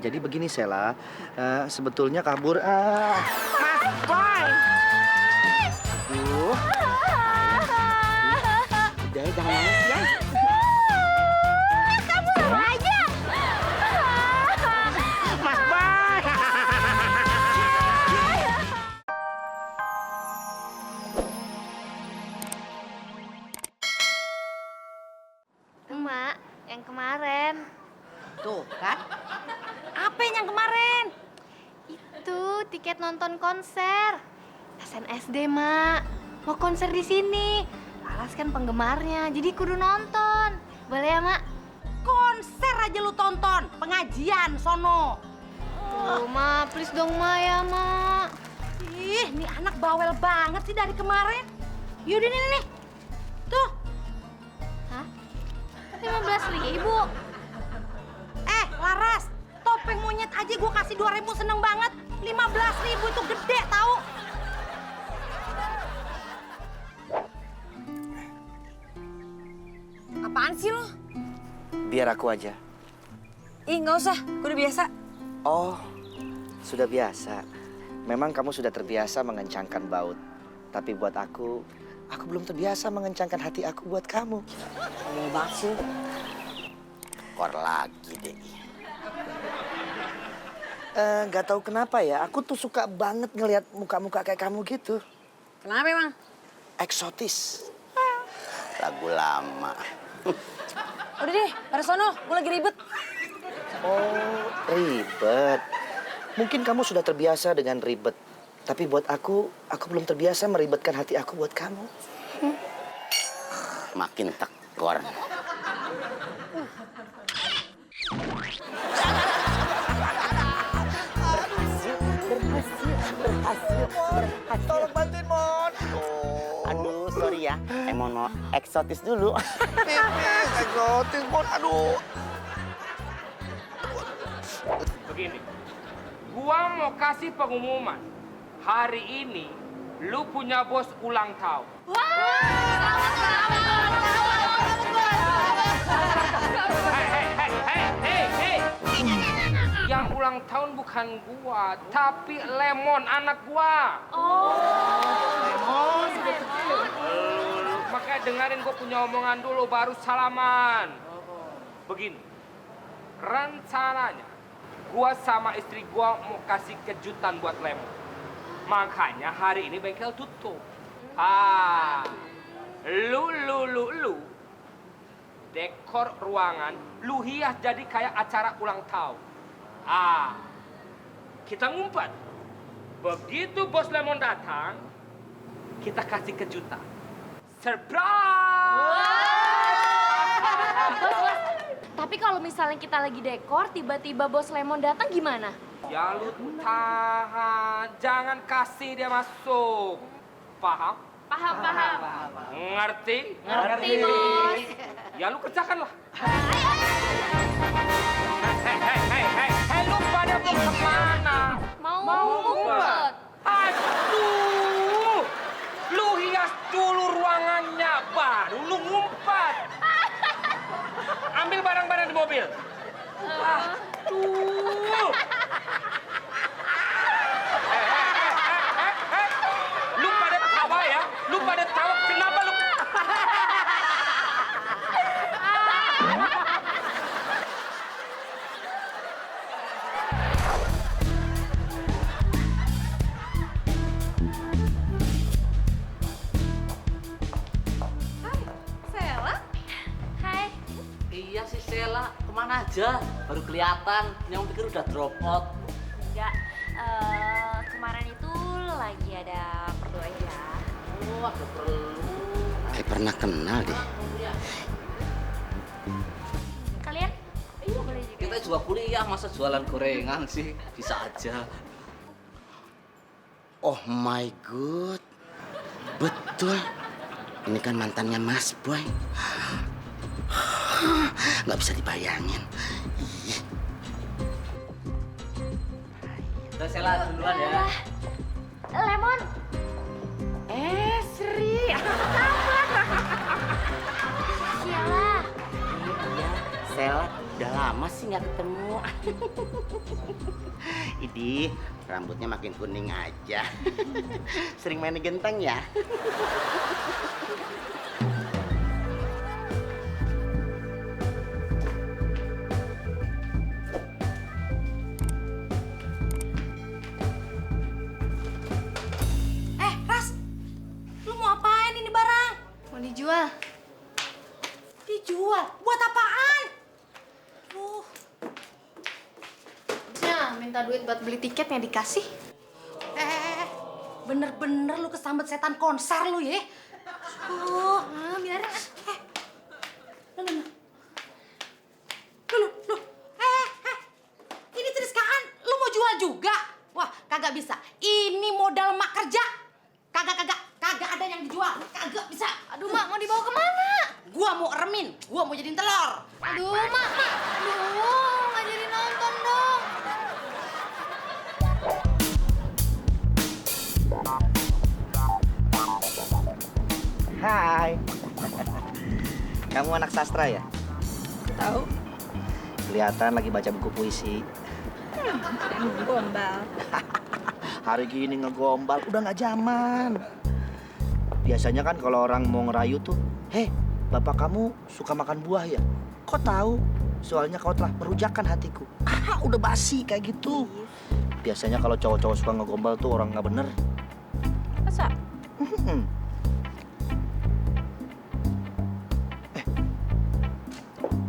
Jadi begini Sela, sebetulnya kabur. Mas Boy. Aduh. Udah, jangan nangis ya. Kamu sama aja. Mas Boy. Emak, yang kemarin. Tuh kan? Apa yang kemarin? Itu tiket nonton konser. SNSD, Mak. Mau konser di sini. Laras kan penggemarnya, jadi kudu nonton. Boleh ya, Mak? Konser aja lu tonton, pengajian sono. Tuh, Mak, please dong, Mak ya, Mak. Ih, nih anak bawel banget sih dari kemarin. Yaudah nih. Tuh. Hah? 15.000. Laras, topeng monyet aja gua kasih 2.000 seneng banget. 15.000 itu gede tahu. Apaan sih lo? Biar aku aja. Ih, nggak usah, gue udah biasa. Oh, sudah biasa. Memang kamu sudah terbiasa mengencangkan baut. Tapi buat aku belum terbiasa mengencangkan hati aku buat kamu. Ngomong banget sih. Kor lagi deh. Nggak tahu kenapa ya, aku tuh suka banget ngelihat muka-muka kayak kamu gitu. Kenapa emang? Eksotis. Lagu lama. Udah deh, pada sono, gue lagi ribet. Oh, ribet. Mungkin kamu sudah terbiasa dengan ribet. Tapi buat aku belum terbiasa meribetkan hati aku buat kamu. Makin tekor. Berhasil. Tolong bantuin, Mon. Aduh, sorry ya. Emang mau eksotis dulu. Eksotis, Mon. Aduh. Begini, gua mau kasih pengumuman. Hari ini, lu punya bos ulang tahun. Hei. Yang ulang tahun bukan gua, tapi Lemon, anak gua. Lemon. Makanya dengerin gua punya omongan dulu, baru salaman. Begini, rencananya gua sama istri gua mau kasih kejutan buat Lemon. Makanya hari ini bengkel tutup. Lu dekor ruangan, lu hias jadi kayak acara ulang tahun. Kita ngumpet. Begitu bos Lemon datang, kita kasih kejutan. Surprise! Bos. Tapi kalau misalnya kita lagi dekor, tiba-tiba bos Lemon datang gimana? Ya lu tahan, jangan kasih dia masuk. Paham? Paham. Ngerti? Ngerti, Bos. Ya lu kerjakanlah. Hei, lu pada mau kemana? Mau ngumpet. Aduh, lu hias dulu ruangannya, baru lu ngumpet. Ambil barang-barang di mobil. Aduh. Lu pada tawa ya? Lu pada tawa, kenapa lu? Sela? Hai. Iya sih Sela, kemana aja? Baru kelihatan, yang pikir udah drop out. Enggak, kemarin itu lagi ada perlu aja. Oh, ada perlu. Kayak pernah kenal deh. Kalian? Iya, boleh juga. Kita juga kuliah, masa jualan gorengan sih? Bisa aja. Oh my god. Betul. Ini kan mantannya Mas Boy. Nggak bisa dibayangin. Ih. Udah Sela duluan ya. Lemon. Sri. Sialah. Sela, udah lama sih nggak ketemu. Idi, rambutnya makin kuning aja. Sering main di genteng ya? Ras, lu mau apain ini barang? Mau dijual? Dijual? Buat apaan? Ya, minta duit buat beli tiketnya dikasih. Bener-bener lu kesambet setan konser lu ya. Biarin. Lu. Ini Triskaan, lu mau jual juga? Wah, kagak bisa. Ini modal mak kerja. Kagak ada yang dijual. Kagak bisa. Aduh, Mak, mau dibawa kemana? Gua mau remin, gua mau jadiin telur. Aduh, Mak. Aduh, nggak jadi nonton dong. Hai. Kamu anak sastra ya? Tahu? Kelihatan lagi baca buku puisi. Gombal. Hari gini ngegombal udah nggak zaman. Biasanya kan kalau orang mau ngerayu tuh, "Hei, bapak kamu suka makan buah ya? Kok tahu? Soalnya kau telah merujakan hatiku." Udah basi kayak gitu. Biasanya kalau cowok-cowok suka ngegombal tuh orang nggak bener. Masa?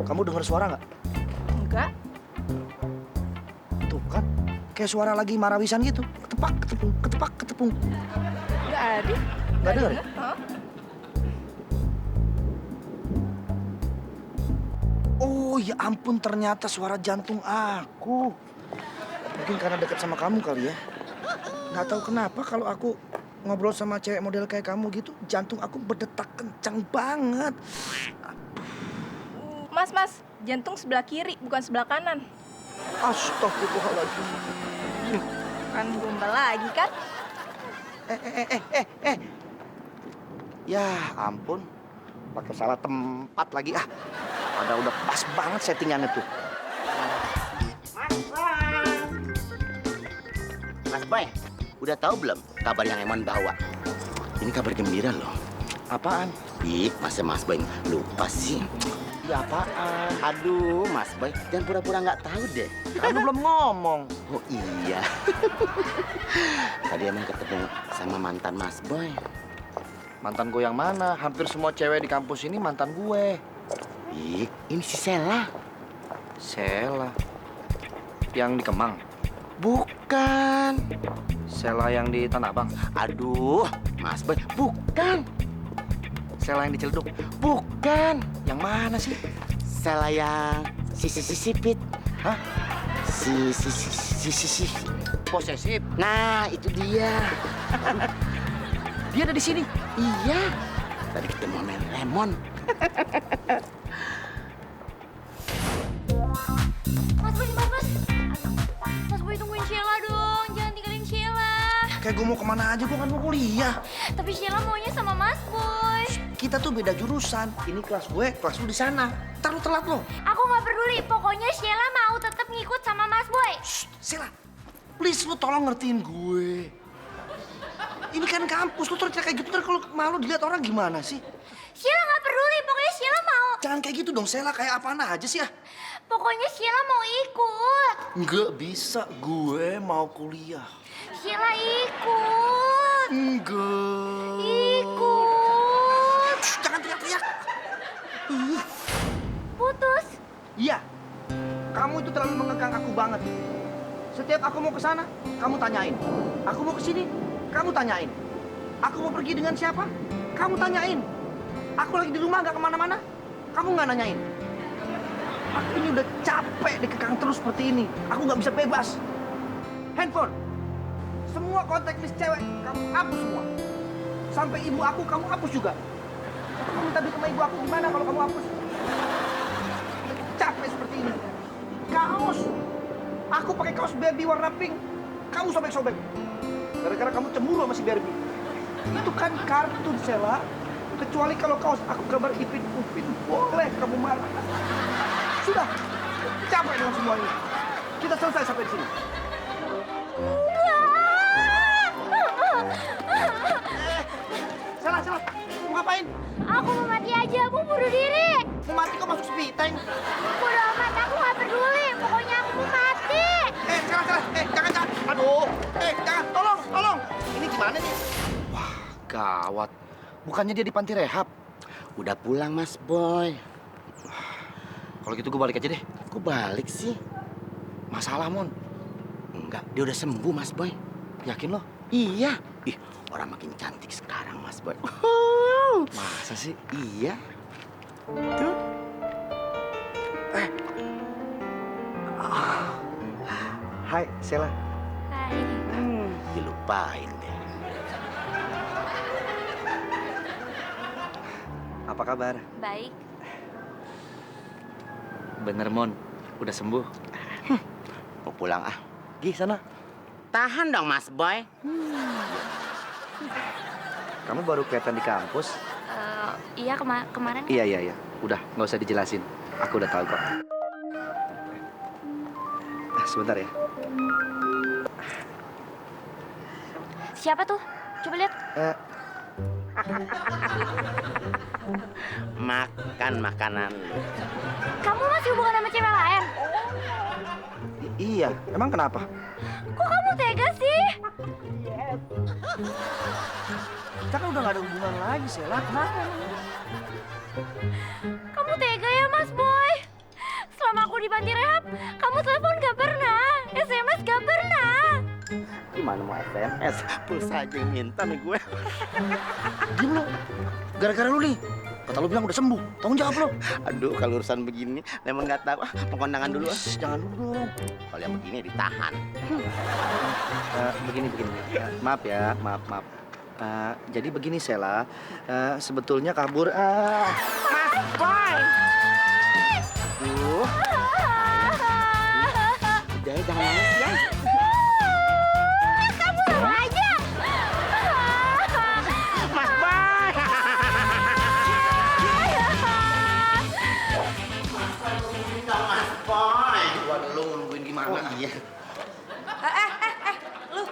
Kamu dengar suara nggak? Enggak. Tuh kan, kayak suara lagi marawisan gitu. Ketepak, ketepung. Enggak ada. Nggak dengar ya? Hah? Oh ya ampun, ternyata suara jantung aku. Mungkin karena dekat sama kamu kali ya. Nggak tahu kenapa kalau aku ngobrol sama cewek model kayak kamu gitu, jantung aku berdetak kencang banget. Mas, jantung sebelah kiri, bukan sebelah kanan. Astagfirullahaladzim. Kan gombal lagi kan? Ya ampun, pakai salah tempat lagi ah. Udah pas banget settingannya tuh. Mas Boy, udah tahu belum kabar yang Emon bawa? Ini kabar gembira loh. Apaan? Ih, masa Mas Boy lupa sih? Ya apaan? Aduh, Mas Boy, jangan pura-pura nggak tahu deh. Kamu belum ngomong. Oh iya. Tadi emang ketemu sama mantan Mas Boy. Mantan gue yang mana? Hampir semua cewek di kampus ini mantan gue. Ih, ini si Sela. Sela. Yang di Kemang. Bukan. Sela yang di Tanah Abang. Aduh, Mas Boy, bukan. Sela yang di Ciledug. Bukan. Yang mana sih? Sela yang sipit. Hah? Si. Posesif. Nah, itu dia. Dia ada di sini. Iya. Tadi ketemu sama Lemon. Mas Boy tungguin Sheila dong, jangan tinggalin Sheila. Kayak gue mau kemana aja, gue kan mau kuliah. Tapi Sheila maunya sama Mas Boy. Kita tuh beda jurusan. Ini kelas gue, kelas lu di sana. Ntar lu telat lo. Aku nggak peduli, pokoknya Sheila mau tetap ngikut sama Mas Boy. Sela, please lu tolong ngertiin gue. Ini kan kampus, lu terus kayak gitu, ntar kalau malu dilihat orang gimana sih? Sheila nggak peduli, pokoknya Sheila mau. Jangan kayak gitu dong, Sela, kayak apaan aja sih ya? Pokoknya Sheila mau ikut. Nggak bisa, gue mau kuliah. Sheila ikut. Enggak. Ikut. Shh, jangan teriak-teriak. Putus. Iya, kamu itu terlalu mengekang aku banget. Setiap aku mau ke sana, kamu tanyain. Aku mau ke sini, kamu tanyain. Aku mau pergi dengan siapa, kamu tanyain. Aku lagi di rumah nggak kemana-mana, kamu nggak nanyain. Aku ini udah capek dikekang terus seperti ini. Aku nggak bisa bebas. Handphone, semua kontak list cewek kamu hapus semua. Sampai ibu aku kamu hapus juga. Aku minta duit sama ibu aku gimana kalau kamu hapus? Capek seperti ini. Kaos, aku pakai kaos Barbie warna pink, kamu sobek-sobek. Gara-gara kamu cemburu sama si Barbie. Itu kan kartun, Sela. Kecuali kalau kaos aku gambar Ipin Upin, boleh kamu marah. Sudah. Capek dengan semua ini. Kita selesai sampai di sini. Salah. Mau ngapain? Aku mau mati aja, aku bunuh diri. Mau mati kok masuk sepiteng? Bodo amat, aku nggak peduli. Pokoknya aku mau mati. Salah. Jangan. Aduh. Jangan. Tolong. Ini gimana nih? Wah, gawat. Bukannya dia di panti rehab? Udah pulang Mas Boy. Kalau gitu gue balik aja deh. Kok balik sih? Masalah, Mon. Enggak, dia udah sembuh Mas Boy. Yakin lo? Iya. Ih, orang makin cantik sekarang Mas Boy. Masa sih? Iya. Tuh. Hai, Sela. Hai. Dilupain deh. Apa kabar? Baik. Bener, Mon. Udah sembuh. Mau pulang ah. Gih, sana. Tahan dong Mas Boy. Kamu baru kelihatan di kampus? Iya kemarin. Iya. Udah, nggak usah dijelasin. Aku udah tahu kok. Sebentar ya. Siapa tuh? Coba lihat. Makan makanan lu. Kamu masih hubungan sama cewek lain? Iya, emang kenapa? Kok kamu tega sih? Kita kan udah gak ada hubungan lagi, Sela. Kenapa emang? Kamu tega ya, Mas Boy? Selama aku di panti rehab, kamu telepon gak pernah, SMS gak pernah. Gimana mau SMS? Pulsa aja yang minta nih gue. Diem lo. Gara-gara lu nih. Kata lu bilang udah sembuh. Tanggung jawab lo. Aduh, kalau urusan begini, memang nggak tahu. Mau kondangan dulu. Jangan dulu dong. Kalau yang begini ditahan. Begini. Maaf ya, maaf. Jadi begini, Sela. Sebetulnya kabur... Mas Boy. Aduh. Udah, jangan nangis ya. Kamu sama aja. Mas Boy. Mas Boy. Waduh, lu nungguin gimana? Oh iya. Lu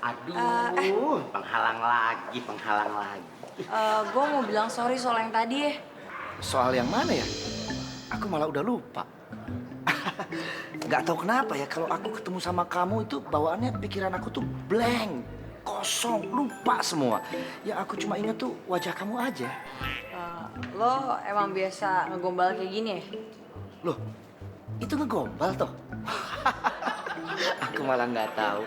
Aduh, penghalang lagi. Gue mau bilang sorry soal yang tadi ya. Soal yang mana ya? Aku malah udah lupa. Nggak tahu kenapa ya, kalau aku ketemu sama kamu itu bawaannya pikiran aku tuh blank, kosong, lupa semua. Yang aku cuma inget tuh wajah kamu aja. Lo emang biasa ngegombal kayak gini ya? Loh, itu ngegombal toh? Aku malah nggak tahu.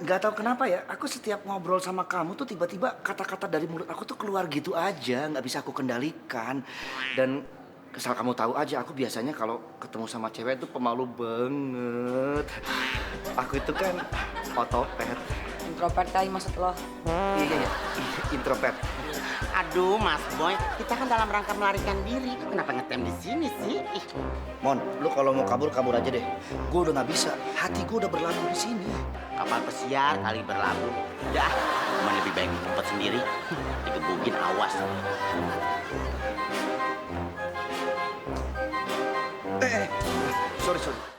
Nggak tahu kenapa ya, aku setiap ngobrol sama kamu tuh tiba-tiba kata-kata dari mulut aku tuh keluar gitu aja, nggak bisa aku kendalikan. Dan asal kamu tahu aja, aku biasanya kalau ketemu sama cewek tuh pemalu banget. Aku itu kan otopet. Introvert kali maksud lo? Iya, introvert. Aduh, Mas Boy, kita kan dalam rangka melarikan diri. Kenapa ngetem di sini sih? Ih. Mon, lu kalau mau kabur aja deh. Gue udah nggak bisa, hati gue udah berlabuh di sini. Kapal pesiar kali berlabuh. Udah, cuma lebih baik ngumpet sendiri. Digebugin, awas. Sorry.